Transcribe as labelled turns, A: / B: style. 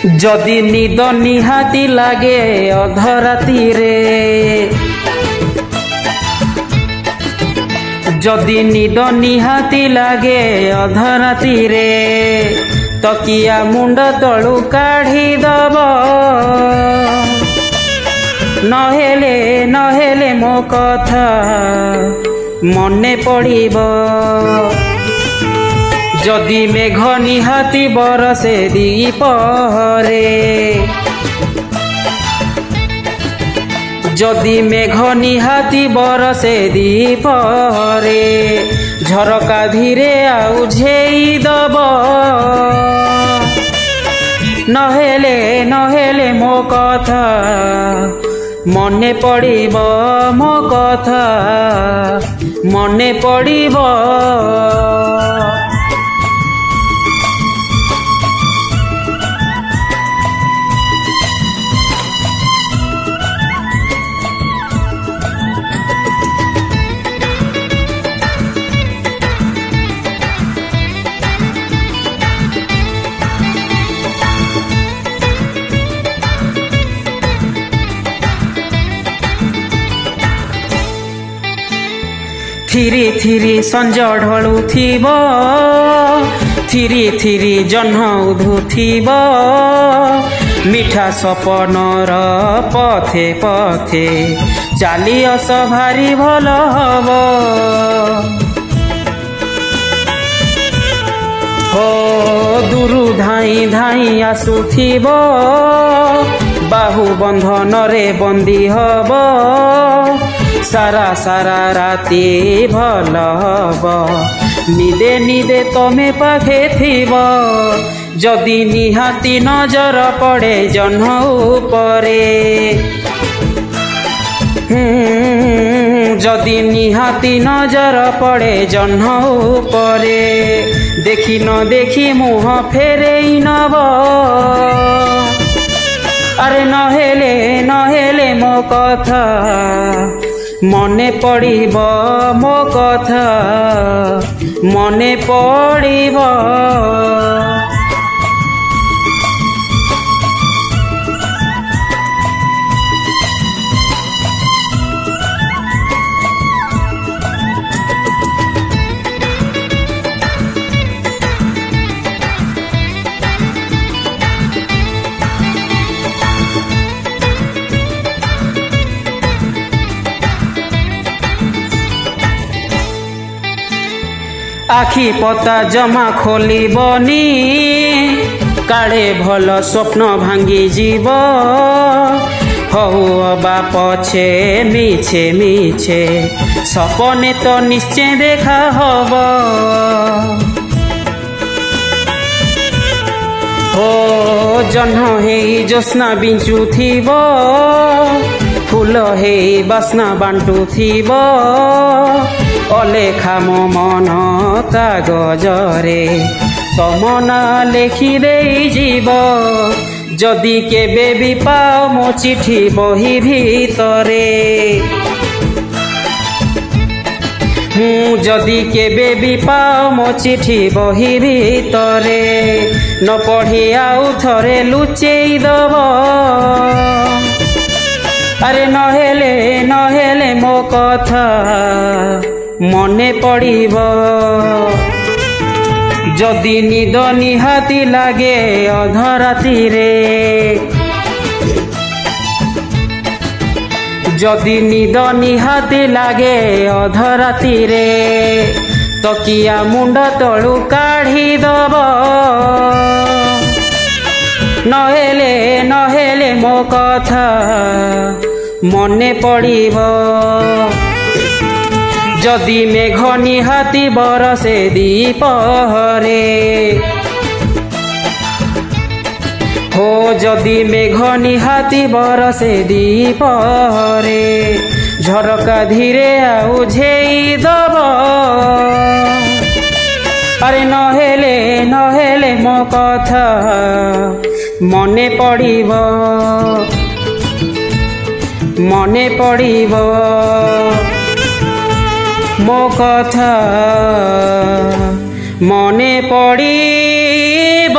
A: जदि निद निहाती लागे अधराती रे, जदि निद निहाती लागे अधराती रे, तकिया मुंड तलू काढ़ी दब, नहेले नहेले मो कथा मने पड़िब। जदि मेघ निहाती बरसे दीपहरे, जदि मेघ निहाती बरसे दीपहरे, झरका धीरे आउझेई दब, नहेले नहेले मो कथा मने पड़िब, मो कथा मने पड़िब। थिरी थिरी संज ढलुथिब, थिरी थिरी जह्न उधुथिब, मिठा सपनर पथे पथे चालिअस भारी भल हब। हो दुरु धाई धाई आसुथिब, बाहु बंधन रे बंदी हब, सारा सारा राती भल हब, निदे निदे तमे पाखे थिब। जदि निहाती नजर पड़े जह्न उपरे, जदि निहाती नजर पड़े जह्न उपरे, देखी न देखी मुह फेरेई नब, अरे नहेले नहेले मो कथा मने पड़िब, मो कथा मने पड़िब। आखि पता जमा खोलिबनी, काढ़े भल स्वप्न भांगी जीव, हऊ अबा पछे मिछे मिछे सपने तो निश्चय देखा हब। हो जह्न हेई जोस्ना बिंचुथिब, फूल हेई बास्ना बांटुथिब, अलेखा मो मन कागजरे तमना लेखि देई जीव। जदि केबे भी पाओ मो चिठी बही भितरे, जदि केबे भी पाओ मो चिठी बही भितरे, न पढ़ी आउ थरे लुचेई दब, अरे नहेले नहेले मो कथा मने पड़िब। जदि निद निहाती लागे अधराती रे, जदि निद निहाती लागे अधराती रे, तकिया मुंड तलू काढ़ी दब, नहेले नहेले मो कथा मने पड़िब। जदि मेघ निहाती बरसे दीपहरे, हो जदि मेघ निहाती बरसे दीपहरे, झरका धीरे आउझेई दब, अरे नहेले नहेले मो कथा मने पड़िब, मने पड़िब मो कथा मने पड़िब।